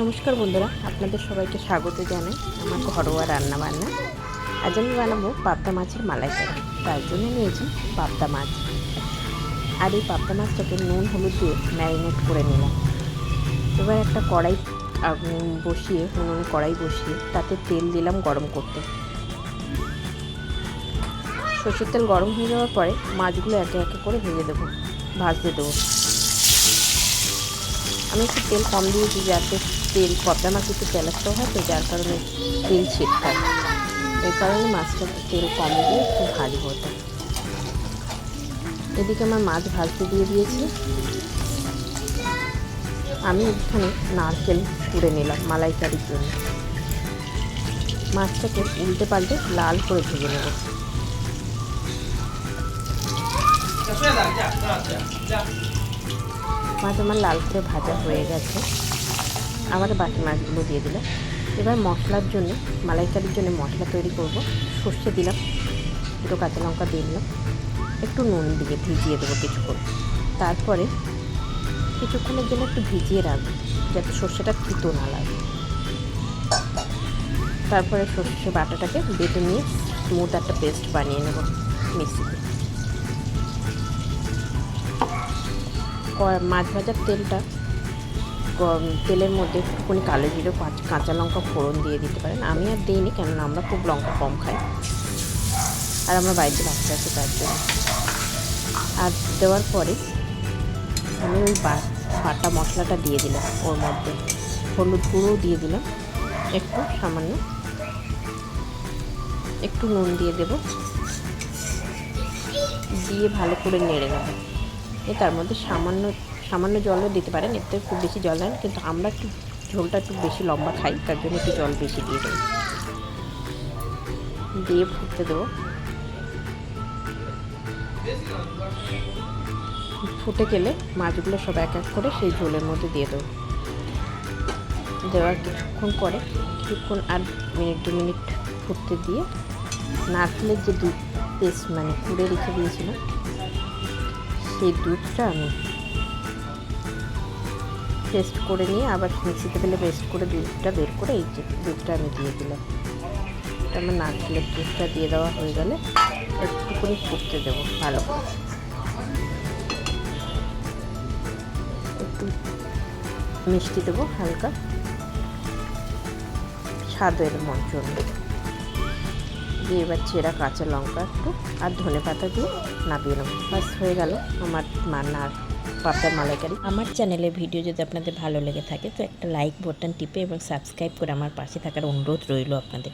নমস্কার বন্ধুরা, আপনাদের সবাইকে স্বাগত জানাই আমার ঘরোয়া রান্না বান্না। আজ আমি বানাবো পাবদা মাছের মালাইকারি। তার জন্য নিয়েছি পাবদা মাছ, আর এই পাবদা মাছটাকে নুন হলুদ দিয়ে ম্যারিনেট করে নিলাম। এবার একটা কড়াই বসিয়ে উনুনে কড়াই বসিয়ে তাতে তেল দিলাম গরম করতে। সর্ষের তেল গরম হয়ে যাওয়ার পরে মাছগুলো একে একে করে ভাজতে দেবো। আমি একটু তেল কম দিয়েছি যাতে পাবদা মাছ একটু তেলাক্ত হয়, তো যার কারণে তেল ছিটকায়। এই কারণে মাছটা তেল কম দিয়ে একটু ভাজবো। এদিকে আমার মাছ ভাজতে দিয়ে দিয়েছি। আমি এখানে নারকেল কুড়ে নিলাম মালাইকারির জন্য। মাছটাকে উল্টে পাল্টে লাল করে ভেজে নেব। মাছ আমার লাল করে ভাজা হয়ে গেছে। আবার বাকি মাছগুলো দিয়ে দিলাম। এবার মশলার জন্য, মালাইকারির জন্য মশলা তৈরি করব। সর্ষে দিলাম, দুটো কাঁচা লঙ্কা দিয়ে দিলাম, একটু নুন দিয়ে ভিজিয়ে দেবো কিছুক্ষণ। তারপরে কিছুক্ষণের জন্য একটু ভিজিয়ে রাখবো যাতে সর্ষেটা তিতো না লাগে। তারপরে সর্ষে বাটাটাকে বেটে নিয়ে স্মুথ একটা পেস্ট বানিয়ে নেব মিক্সিতে। মাছ ভাজার তেলের মধ্যে একটুখানি কালো জিরে, কাঁচা লঙ্কা ফোড়ন দিয়ে দিতে পারেন। আমি আর দিইনি, কেননা আমরা খুব লঙ্কা কম খাই, আর আমরা বাড়িতে বাচ্চা আছে তার জন্য। আর দেওয়ার পরে আমি ওই বাটা মশলাটা দিয়ে দিলাম। ওর মধ্যে হলুদ গুঁড়োও দিয়ে দিলাম, সামান্য একটু নুন দিয়ে দেব, দিয়ে ভালো করে নেড়ে নেব। তার মধ্যে সামান্য জলও দিতে পারেন, এতে খুব বেশি জল দেন, কিন্তু আমরা একটু ঝোলটা একটু বেশি লম্বা খাই, তার জন্য একটু জল বেশি দিয়ে দেবো। দিয়ে ফুটতে দেবো। ফুটে গেলে মাছগুলো সব এক এক করে সেই ঝোলের মধ্যে দিয়ে দেবো। দেওয়ার কিছুক্ষণ আর দু মিনিট ফুটতে দিয়ে নারকেলের যে দুধ পেস্ট কুড়ে রেখে দিয়েছিলাম, সেই দুধটা আমি পেস্ট করে নিয়ে আবার মিক্সিতে ফেলে পেস্ট করে দুধটা বের করে এই যে দুধটা আমি দিয়ে দিলাম। এটা আমার নারকেলের দুধটা দিয়ে দেওয়া হয়ে গেলে একটুখানি ফুটতে দেবো ভালো করে। একটু মিষ্টি দেবো হালকা স্বাদের জন্য, দিয়ে এবার চেরা কাঁচা লঙ্কা একটু আর ধনেপাতা দিয়ে নামিয়ে নেবো। বাস হয়ে গেল আমার পাবদার মালাইকারি। আমার চ্যানেলের ভিডিও যদি আপনাদের ভালো লেগে থাকে তো একটা লাইক বাটন টিপে এবং সাবস্ক্রাইব করে আমার পাশে থাকার অনুরোধ রইল আপনাদের।